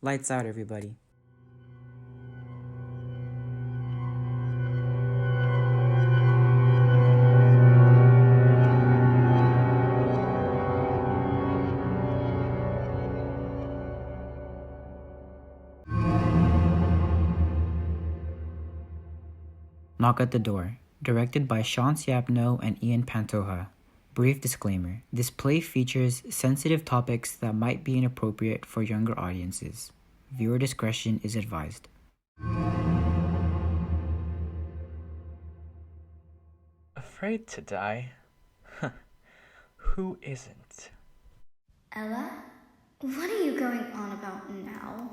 Lights out, everybody. Knock at the Door, directed by Sean Siapno and Ian Pantoja. Brief disclaimer: this play features sensitive topics that might be inappropriate for younger audiences. Viewer discretion is advised. Afraid to die? Who isn't? Ella? What are you going on about now?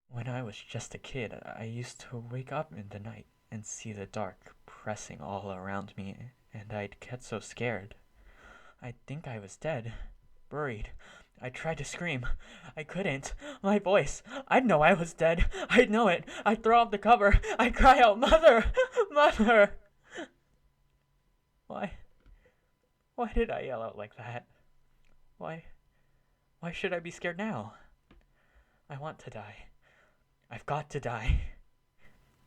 When I was just a kid, I used to wake up in the night and see the dark pressing all around me, and I'd get so scared. I'd think I was dead, buried. I tried to scream. I couldn't. My voice. I'd know I was dead. I'd know it. I'd throw off the cover. I'd cry out, "Mother! Mother!" Why? Why did I yell out like that? Why should I be scared now? I want to die. I've got to die.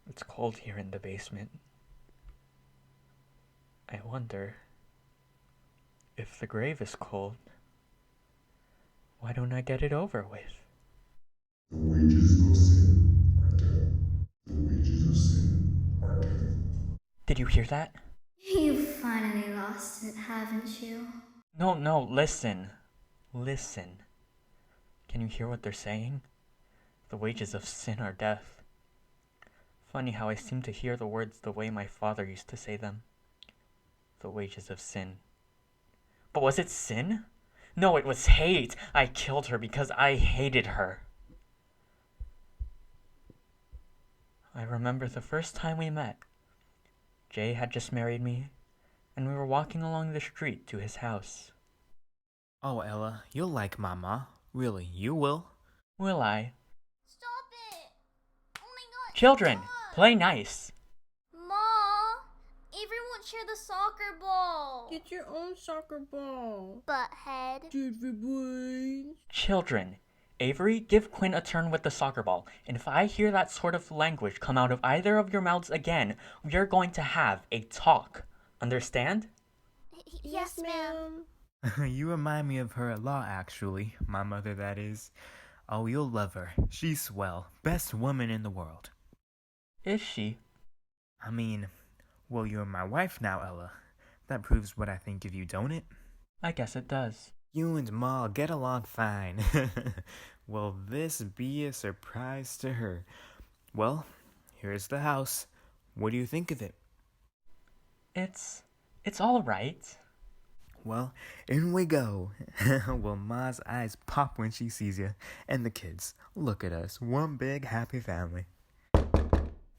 It's cold here in the basement. I wonder if the grave is cold, why don't I get it over with? The wages of sin are death. The wages of sin are death. Did you hear that? You've finally lost it, haven't you? No, listen. Listen. Can you hear what they're saying? The wages of sin are death. Funny how I seem to hear the words the way my father used to say them. The wages of sin. But was it sin? No, it was hate. I killed her because I hated her. I remember the first time we met. Jay had just married me, and we were walking along the street to his house. Oh, Ella, you'll like Mama. Really, you will. Will I? Stop it! Oh my god! Children, stop. play nice. Ma! Avery won't share the soccer ball. Get your own soccer ball. Butthead. Stupid boys. Children, Avery, give Quinn a turn with the soccer ball, and if I hear that sort of language come out of either of your mouths again, we are going to have a talk. Understand? Yes, ma'am. You remind me of her a lot, actually. My mother, that is. Oh, you'll love her. She's swell. Best woman in the world. Is she? I mean, well, you're my wife now, Ella. That proves what I think of you, don't it? I guess it does. You and Ma get along fine. Will this be a surprise to her? Well, here's the house. What do you think of it? It's all right. Well, in we go. Will Ma's eyes pop when she sees you? And the kids, look at us, one big happy family.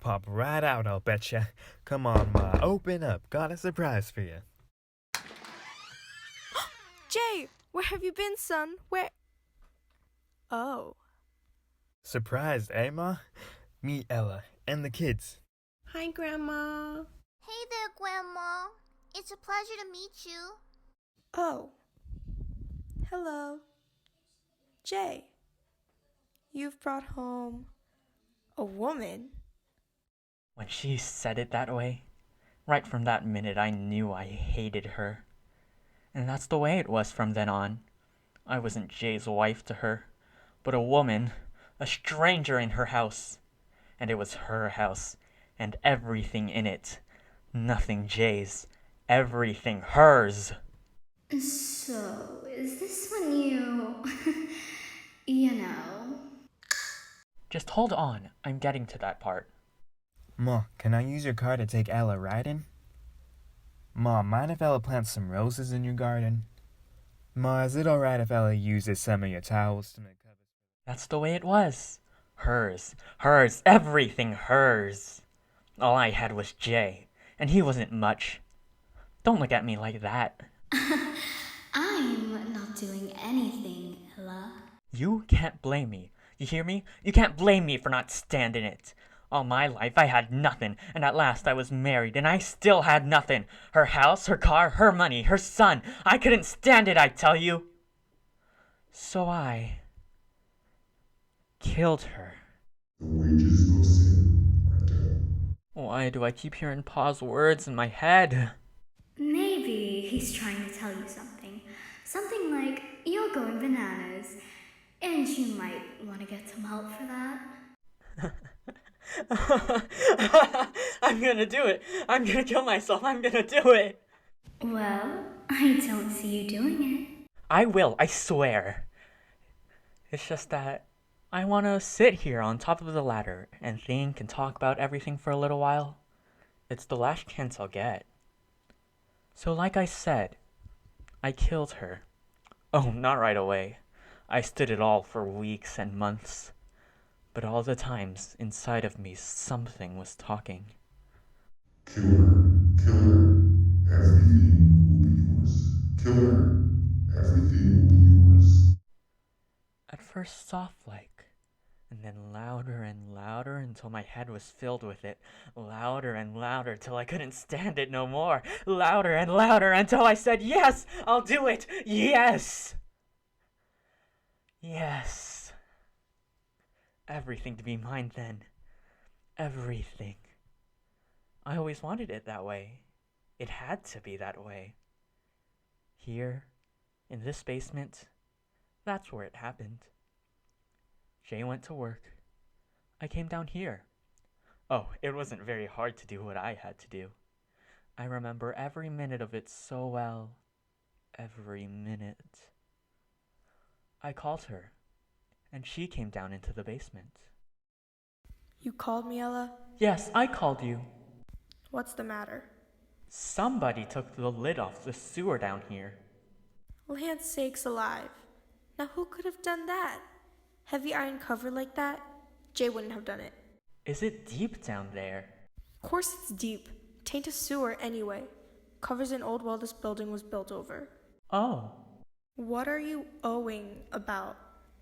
Pop right out, I'll betcha. Come on, Ma, open up. Got a surprise for you. Jay, where have you been, son? Where? Oh. Surprised, eh, Ma? Meet Ella and the kids. Hi, Grandma. Hey there, Grandma. It's a pleasure to meet you. Oh. Hello. Jay, you've brought home a woman. When she said it that way, right from that minute I knew I hated her. And that's the way it was from then on. I wasn't Jay's wife to her, but a woman, a stranger in her house. And it was her house, and everything in it. Nothing Jay's, everything hers. So, is this when you... you know... Just hold on, I'm getting to that part. Ma, can I use your car to take Ella riding? Ma, mind if Ella plants some roses in your garden? Ma, is it alright if Ella uses some of your towels to make covers? That's the way it was. Hers, everything hers. All I had was Jay, and he wasn't much. Don't look at me like that. I'm not doing anything, Ella. You can't blame me. You hear me? You can't blame me for not standing it. All my life I had nothing, and at last I was married, and I still had nothing. Her house, her car, her money, her son. I couldn't stand it, I tell you. So I killed her. The wages of sin are death. Why do I keep hearing Pa's words in my head? Maybe he's trying to tell you something. Something like, you're going bananas. And you might want to get some help for that. I'm gonna do it. I'm gonna kill myself. I'm gonna do it. Well, I don't see you doing it. I will, I swear. It's just that I want to sit here on top of the ladder and think and talk about everything for a little while. It's the last chance I'll get. So like I said, I killed her. Oh, not right away. I stood it all for weeks and months. But all the times, inside of me, something was talking. Kill her. Kill her. Everything will be yours. Kill her. Everything will be yours. At first soft-like, and then louder and louder until my head was filled with it. Louder and louder till I couldn't stand it no more. Louder and louder until I said, yes, I'll do it. Yes. Yes. Everything to be mine then. Everything. I always wanted it that way. It had to be that way. Here, in this basement, that's where it happened. Jay went to work. I came down here. Oh, it wasn't very hard to do what I had to do. I remember every minute of it so well. Every minute. I called her, and she came down into the basement. You called me, Ella? Yes, I called you. What's the matter? Somebody took the lid off the sewer down here. Lance sakes alive. Now who could have done that? Heavy iron cover like that? Jay wouldn't have done it. Is it deep down there? Of course it's deep. Tain't a sewer anyway. Covers an old well this building was built over. Oh. What are you owing about?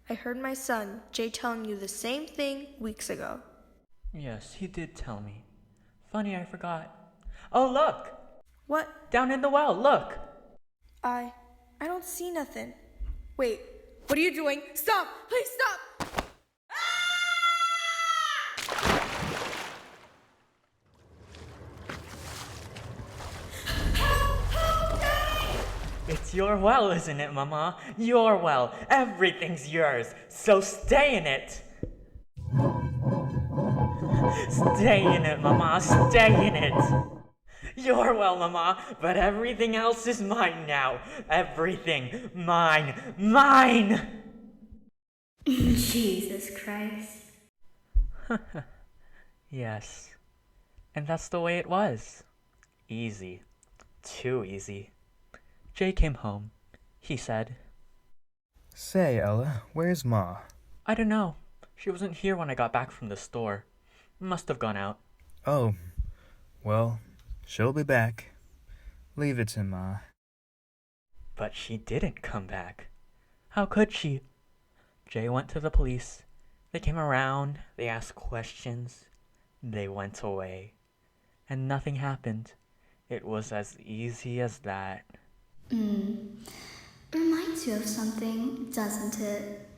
I heard my son, Jay, telling you the same thing weeks ago. Yes, he did tell me. Funny, I forgot. Oh, look! What? Down in the well, look! I don't see nothing. Wait, what are you doing? Stop! Please stop! It's your well, isn't it, Mama? Your well. Everything's yours. So stay in it. Stay in it, Mama. Stay in it. Your well, Mama. But everything else is mine now. Everything. Mine. Mine! Jesus Christ. Yes. And that's the way it was. Easy. Too easy. Jay came home. He said, Say, Ella, where's Ma? I don't know. She wasn't here when I got back from the store. Must have gone out. Oh, well, she'll be back. Leave it to Ma. But she didn't come back. How could she? Jay went to the police. They came around. They asked questions. They went away. And nothing happened. It was as easy as that. Reminds you of something, doesn't it?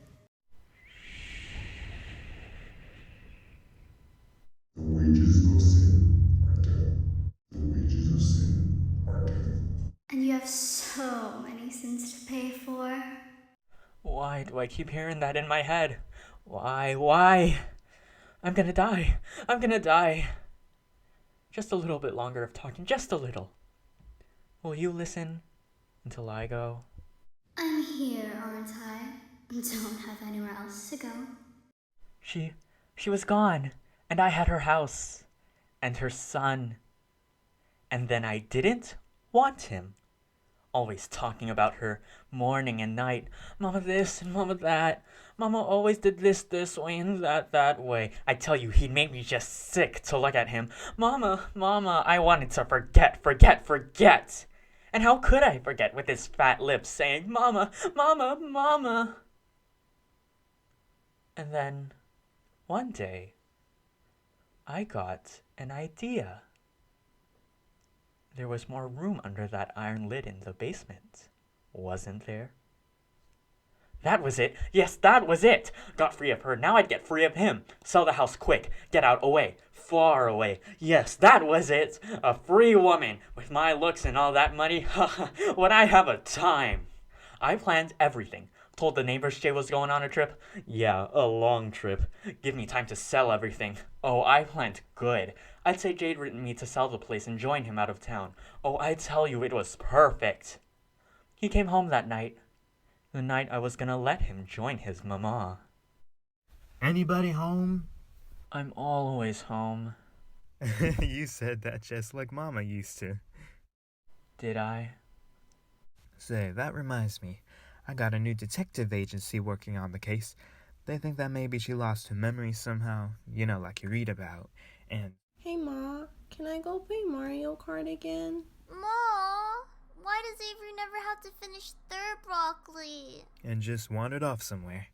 The wages of sin are death. The wages of sin are death. And you have so many sins to pay for. Why do I keep hearing that in my head? Why? I'm gonna die. I'm gonna die. Just a little bit longer of talking. Just a little. Will you listen until I go? I'm here, aren't I? Don't have anywhere else to go. She was gone, and I had her house, and her son. And then I didn't want him. Always talking about her morning and night. Mama this and Mama that. Mama always did this way and that way. I tell you, he made me just sick to look at him. Mama, I wanted to forget. And how could I forget with his fat lips saying, Mama. And then, one day, I got an idea. There was more room under that iron lid in the basement, wasn't there? That was it. Yes, that was it. Got free of her. Now I'd get free of him. Sell the house quick. Get out away. Far away. Yes, that was it. A free woman. With my looks and all that money. Would I have a time? I planned everything. Told the neighbors Jay was going on a trip. Yeah, a long trip. Give me time to sell everything. Oh, I planned good. I'd say Jade written me to sell the place and join him out of town. Oh, I tell you, it was perfect. He came home that night. The night I was gonna let him join his mama. Anybody home? I'm always home. You said that just like Mama used to. Did I? Say, that reminds me. I got a new detective agency working on the case. They think that maybe she lost her memory somehow, you know, like you read about, and... Hey, Ma, can I go play Mario Kart again? Ma, why does Avery never have to finish their broccoli? And just wandered off somewhere.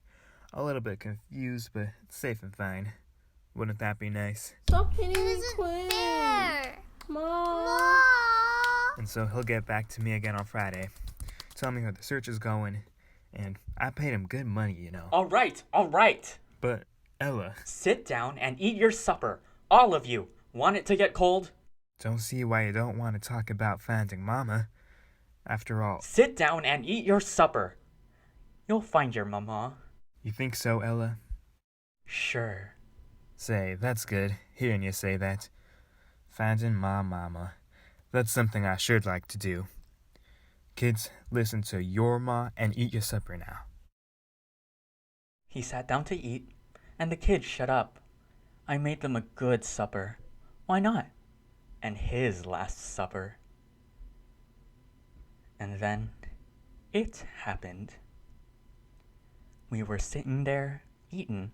A little bit confused, but safe and fine. Wouldn't that be nice? Stop hitting It me isn't quick. fair. Ma. Ma! And so he'll get back to me again on Friday. Tell me how the search is going. And I paid him good money, you know. All right. But, Ella... Sit down and eat your supper. All of you. Want it to get cold? Don't see why you don't want to talk about finding Mama. After all... Sit down and eat your supper. You'll find your mama. You think so, Ella? Sure. Say, that's good, hearing you say that. Finding my mama. That's something I should like to do. Kids, listen to your ma and eat your supper now. He sat down to eat, and the kids shut up. I made them a good supper. Why not? And his last supper. And then it happened. We were sitting there, eating,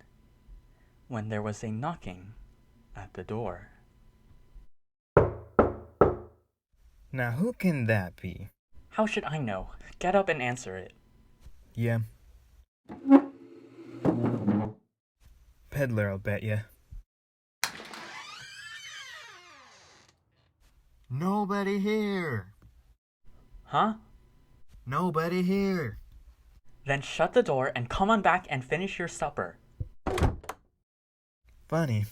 when there was a knocking at the door. Now who can that be? How should I know? Get up and answer it. Yeah. Peddler, I'll bet ya. Nobody here. Huh? Nobody here. Then shut the door and come on back and finish your supper. Funny.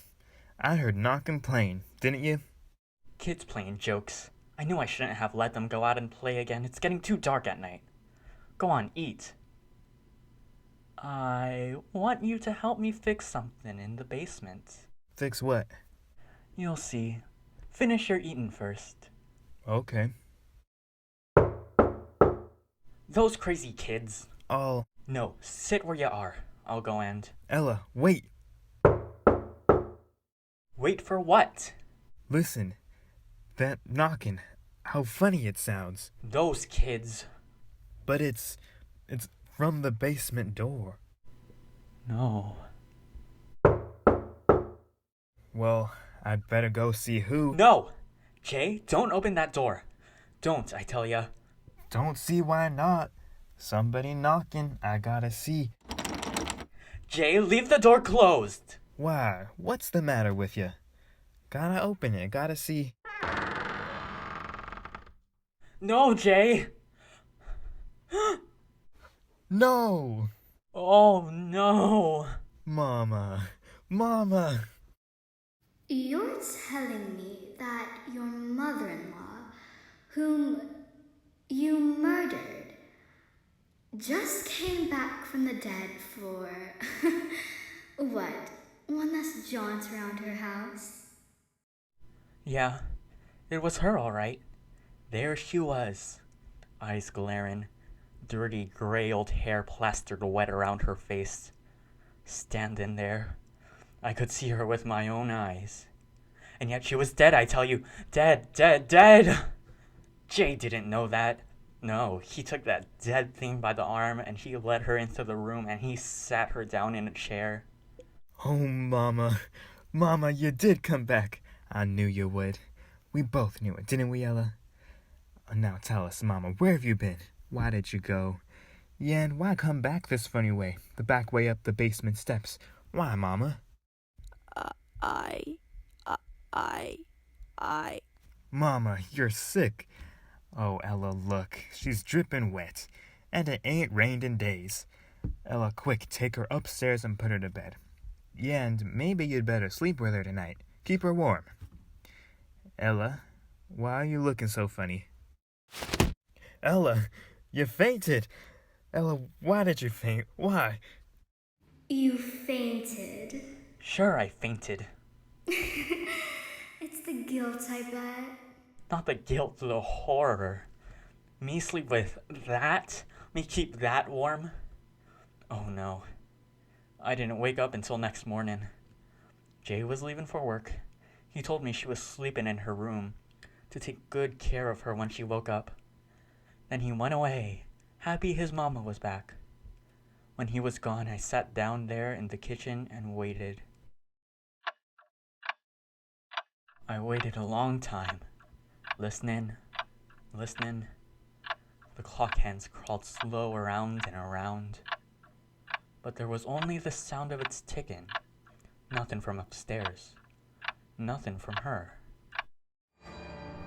I heard knocking playing, didn't you? Kids playing jokes. I knew I shouldn't have let them go out and play again. It's getting too dark at night. Go on, eat. I want you to help me fix something in the basement. Fix what? You'll see. Finish your eating first. Okay. Those crazy kids. Oh, No, sit where you are. I'll go and... Ella, wait. Wait for what? Listen. That knocking. How funny it sounds. Those kids. But it's from the basement door. No. Well, I'd better go see who. No! Jay, don't open that door. Don't, I tell ya. Don't see why not. Somebody knocking, I gotta see. Jay, leave the door closed. Why? What's the matter with you? Gotta open it, gotta see. No, Jay. No! Oh, no. Mama. Mama. You're telling me that your mother-in-law, whom you murdered, just came back from the dead for... what? One last jaunt around her house? Yeah, it was her all right. There she was, eyes glaring, dirty gray old hair plastered wet around her face. Standing there, I could see her with my own eyes. And yet she was dead, I tell you. Dead, dead, dead! Jay didn't know that. No, he took that dead thing by the arm and he led her into the room and he sat her down in a chair. Oh, Mama. Mama, you did come back. I knew you would. We both knew it, didn't we, Ella? Now tell us, Mama, where have you been? Why did you go? Yeah, and why come back this funny way? The back way up the basement steps. Why, Mama? Mama, you're sick. Oh, Ella, look. She's dripping wet. And it ain't rained in days. Ella, quick, take her upstairs and put her to bed. Yeah, and maybe you'd better sleep with her tonight. Keep her warm. Ella, why are you looking so funny? Ella, you fainted! Ella, why did you faint? Why? You fainted. Sure, I fainted. It's the guilt, I bet. Not the guilt, the horror. Me sleep with that? Me keep that warm? Oh no. I didn't wake up until next morning. Jay was leaving for work. He told me she was sleeping in her room to take good care of her when she woke up. Then he went away, happy his mama was back. When he was gone, I sat down there in the kitchen and waited. I waited a long time, listening. The clock hands crawled slow around and around. But there was only the sound of its ticking. Nothing from upstairs. Nothing from her.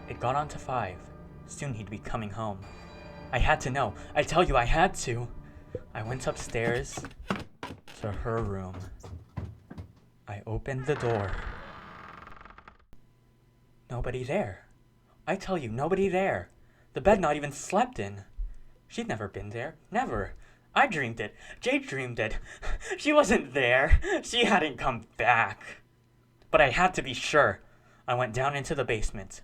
It got on to 5. Soon he'd be coming home. I had to know. I tell you, I had to. I went upstairs to her room. I opened the door. Nobody there. I tell you, nobody there. The bed not even slept in. She'd never been there. Never. I dreamed it. Jade dreamed it. She wasn't there. She hadn't come back. But I had to be sure. I went down into the basement.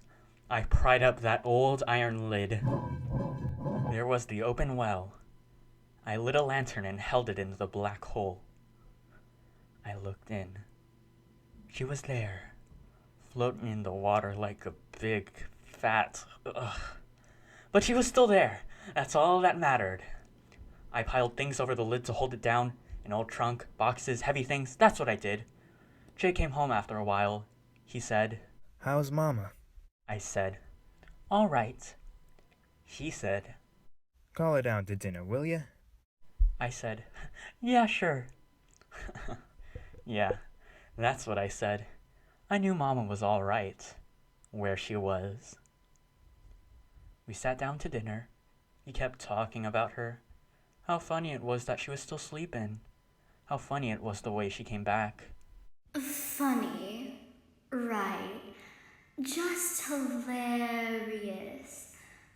I pried up that old iron lid. There was the open well. I lit a lantern and held it in the black hole. I looked in. She was there, floating in the water like a big, fat... Ugh. But she was still there. That's all that mattered. I piled things over the lid to hold it down. An old trunk, boxes, heavy things. That's what I did. Jay came home after a while. He said, How's Mama? I said, all right. He said, Call her down to dinner, will ya? I said, yeah, sure. Yeah, that's what I said. I knew Mama was all right, where she was. We sat down to dinner. He kept talking about her. How funny it was that she was still sleeping. How funny it was the way she came back. Funny. Right. Just hilarious.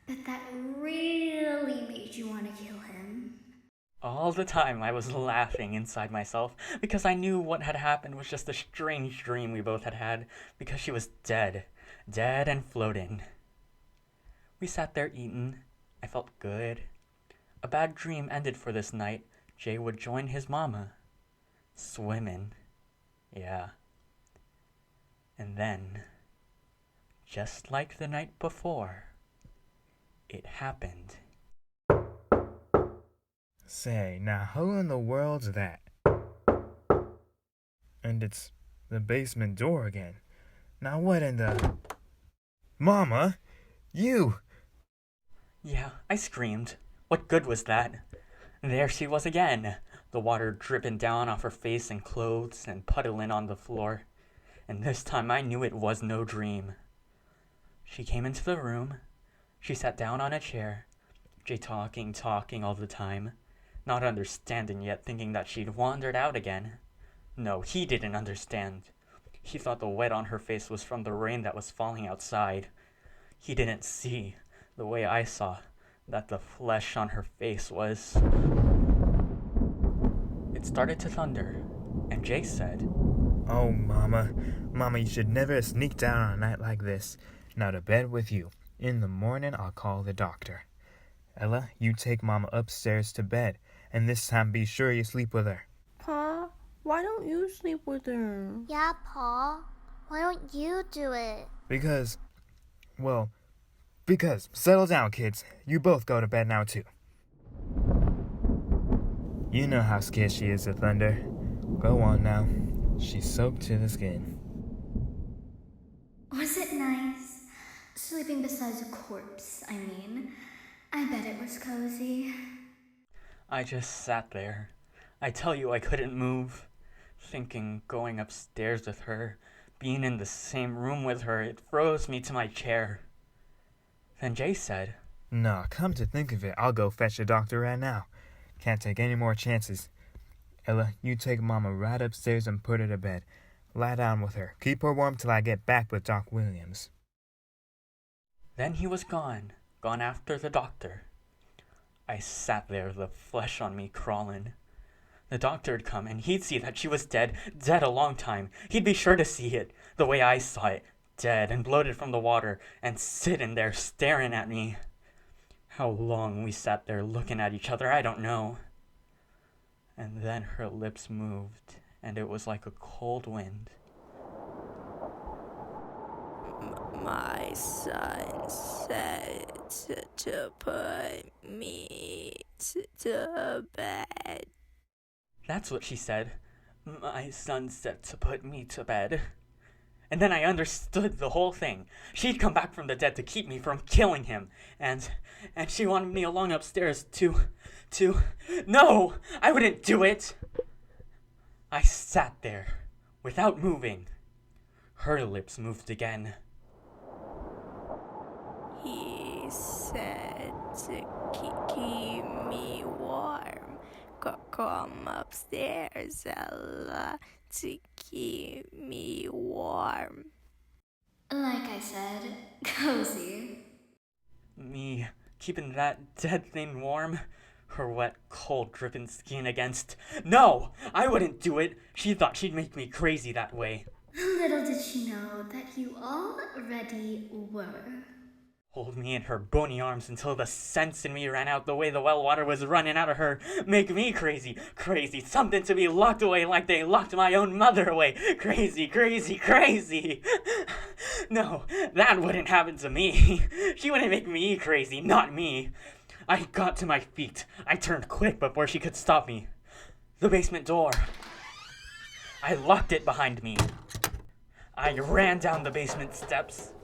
But that really made you want to kill him. All the time I was laughing inside myself because I knew what had happened was just a strange dream we both had had because she was dead. Dead and floating. We sat there eating. I felt good. A bad dream ended for this night. Jay would join his mama. Swimming. Yeah. And then, just like the night before, it happened. Say, now who in the world's that? And it's the basement door again. Now what in the... Mama! You! Yeah, I screamed. What good was that? There she was again, the water dripping down off her face and clothes and puddling on the floor. And this time I knew it was no dream. She came into the room. She sat down on a chair. Jay talking all the time. Not understanding yet, thinking that she'd wandered out again. No, he didn't understand. He thought the wet on her face was from the rain that was falling outside. He didn't see, the way I saw, that the flesh on her face was... It started to thunder, and Jay said, Oh, Mama. Mama, you should never sneak down on a night like this. Now to bed with you. In the morning, I'll call the doctor. Ella, you take Mama upstairs to bed, and this time be sure you sleep with her. Pa, why don't you sleep with her? Yeah, Pa. Why don't you do it? Because, settle down, kids. You both go to bed now, too. You know how scared she is of thunder. Go on now. She's soaked to the skin. Was it nice? Sleeping beside a corpse, I mean. I bet it was cozy. I just sat there. I tell you I couldn't move. Thinking going upstairs with her, being in the same room with her, it froze me to my chair. Then Jay said, Nah, come to think of it, I'll go fetch a doctor right now. Can't take any more chances. Ella, you take Mama right upstairs and put her to bed. Lie down with her. Keep her warm till I get back with Doc Williams. Then he was gone after the doctor. I sat there, the flesh on me crawling. The doctor'd come, and he'd see that she was dead a long time. He'd be sure to see it, the way I saw it, dead and bloated from the water, and sitting there staring at me. How long we sat there looking at each other, I don't know. And then her lips moved, and it was like a cold wind. My son said to put me to bed. That's what she said. My son said to put me to bed. And then I understood the whole thing. She'd come back from the dead to keep me from killing him. And she wanted me along upstairs to... No! I wouldn't do it! I sat there, without moving. Her lips moved again. He said to keep me warm. Come upstairs, Ella, to keep me warm. Like I said, cozy. Me keeping that dead thing warm? Her wet, cold, dripping skin against... No! I wouldn't do it! She thought she'd make me crazy that way. Little did she know that you already were. Hold me in her bony arms until the sense in me ran out the way the well water was running out of her. Make me crazy. Crazy. Something to be locked away like they locked my own mother away. Crazy, crazy, crazy. No, that wouldn't happen to me. She wouldn't make me crazy, not me. I got to my feet. I turned quick before she could stop me. The basement door. I locked it behind me. I ran down the basement steps.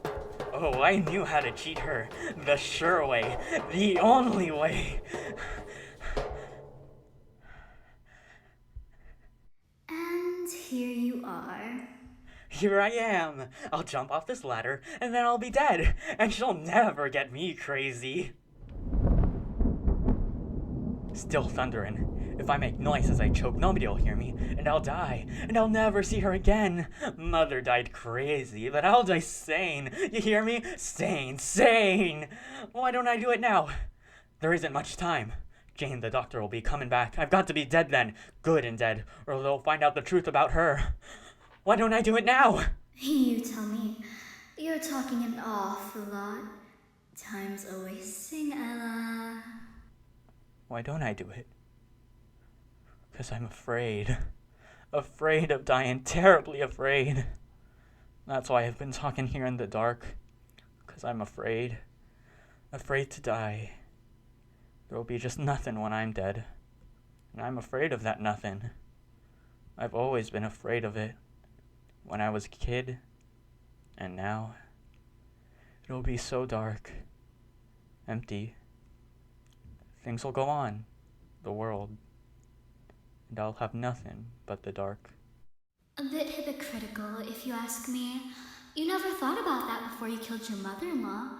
Oh, I knew how to cheat her. The sure way. The only way. And here you are. Here I am. I'll jump off this ladder, and then I'll be dead. And she'll never get me crazy. Still thundering. If I make noise as I choke, nobody'll hear me, and I'll die, and I'll never see her again. Mother died crazy, but I'll die sane. You hear me? Sane. Why don't I do it now? There isn't much time. Jane, the doctor, will be coming back. I've got to be dead then. Good and dead, or they'll find out the truth about her. Why don't I do it now? You tell me. You're talking an awful lot. Time's a wasting, Ella. Why don't I do it? 'Cause I'm afraid. Afraid of dying, terribly afraid. That's why I've been talking here in the dark. 'Cause I'm afraid. Afraid to die. There'll be just nothing when I'm dead. And I'm afraid of that nothing. I've always been afraid of it. When I was a kid. And now. It'll be so dark. Empty. Things will go on. The world. And I'll have nothing but the dark. A bit hypocritical, if you ask me. You never thought about that before you killed your mother-in-law.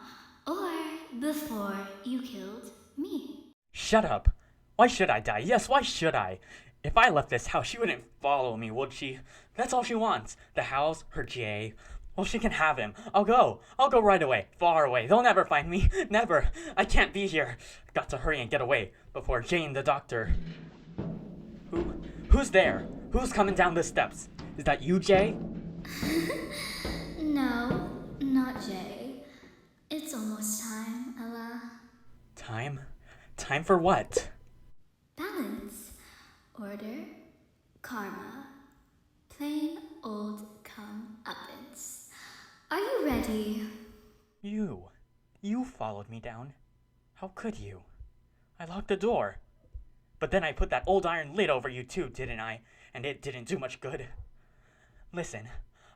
Or before you killed me. Shut up! Why should I die? Yes, why should I? If I left this house, she wouldn't follow me, would she? That's all she wants. The house, her Jay. Well, she can have him. I'll go right away. Far away. They'll never find me. Never. I can't be here. Got to hurry and get away before Jane, the doctor... Who's there? Who's coming down the steps? Is that you, Jay? No, not Jay. It's almost time, Ella. Time? Time for what? Balance. Order. Karma. Plain old come-uppance. Are you ready? You followed me down. How could you? I locked the door. But then I put that old iron lid over you too, didn't I? And it didn't do much good. Listen,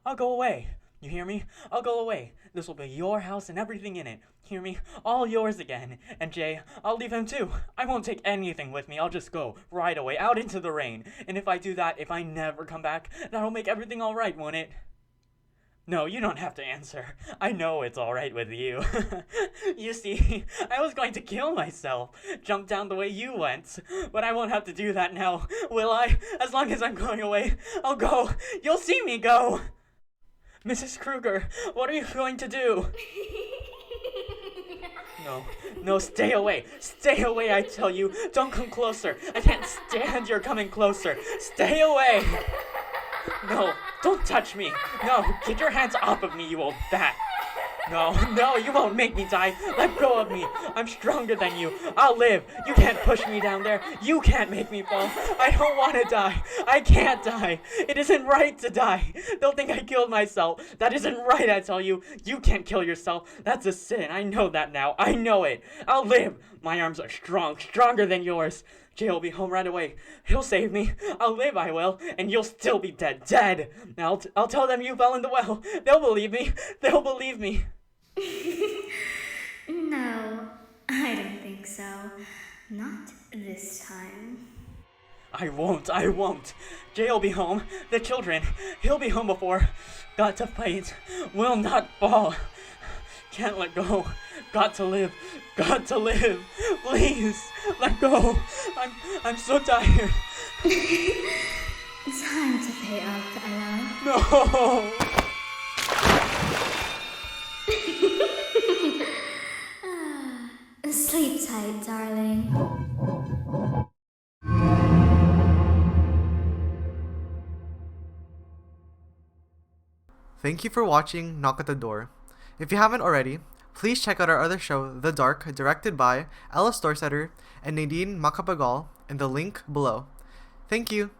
I'll go away. You hear me? I'll go away. This will be your house and everything in it. Hear me? All yours again. And Jay, I'll leave him too. I won't take anything with me. I'll just go right away out into the rain. And if I do that, if I never come back, that'll make everything all right, won't it? No, you don't have to answer. I know it's alright with you. You see, I was going to kill myself, jump down the way you went, but I won't have to do that now, will I? As long as I'm going away, I'll go. You'll see me go. Mrs. Kruger, what are you going to do? No, stay away. Stay away, I tell you. Don't come closer. I can't stand your coming closer. Stay away. No, don't touch me. No, get your hands off of me, you old bat. No, you won't make me die. Let go of me. I'm stronger than you. I'll live. You can't push me down there. You can't make me fall. I don't want to die. I can't die. It isn't right to die. They'll think I killed myself. That isn't right, I tell you. You can't kill yourself. That's a sin. I know that now. I know it. I'll live. My arms are strong, stronger than yours. Jay will be home right away. He'll save me. I'll live, I will. And you'll still be dead. Now I'll tell them you fell in the well. They'll believe me. They'll believe me. No, I don't think so. Not this time. I won't. Jay'll be home. The children. He'll be home before. Got to fight. Will not fall. Can't let go. Got to live. Please, let go. I'm so tired. Time to pay off, Ella. No. Sleep tight, darling. Thank you for watching Knock at the Door. If you haven't already, please check out our other show, The Dark, directed by Ella Storsetter and Nadine Macapagal, in the link below. Thank you!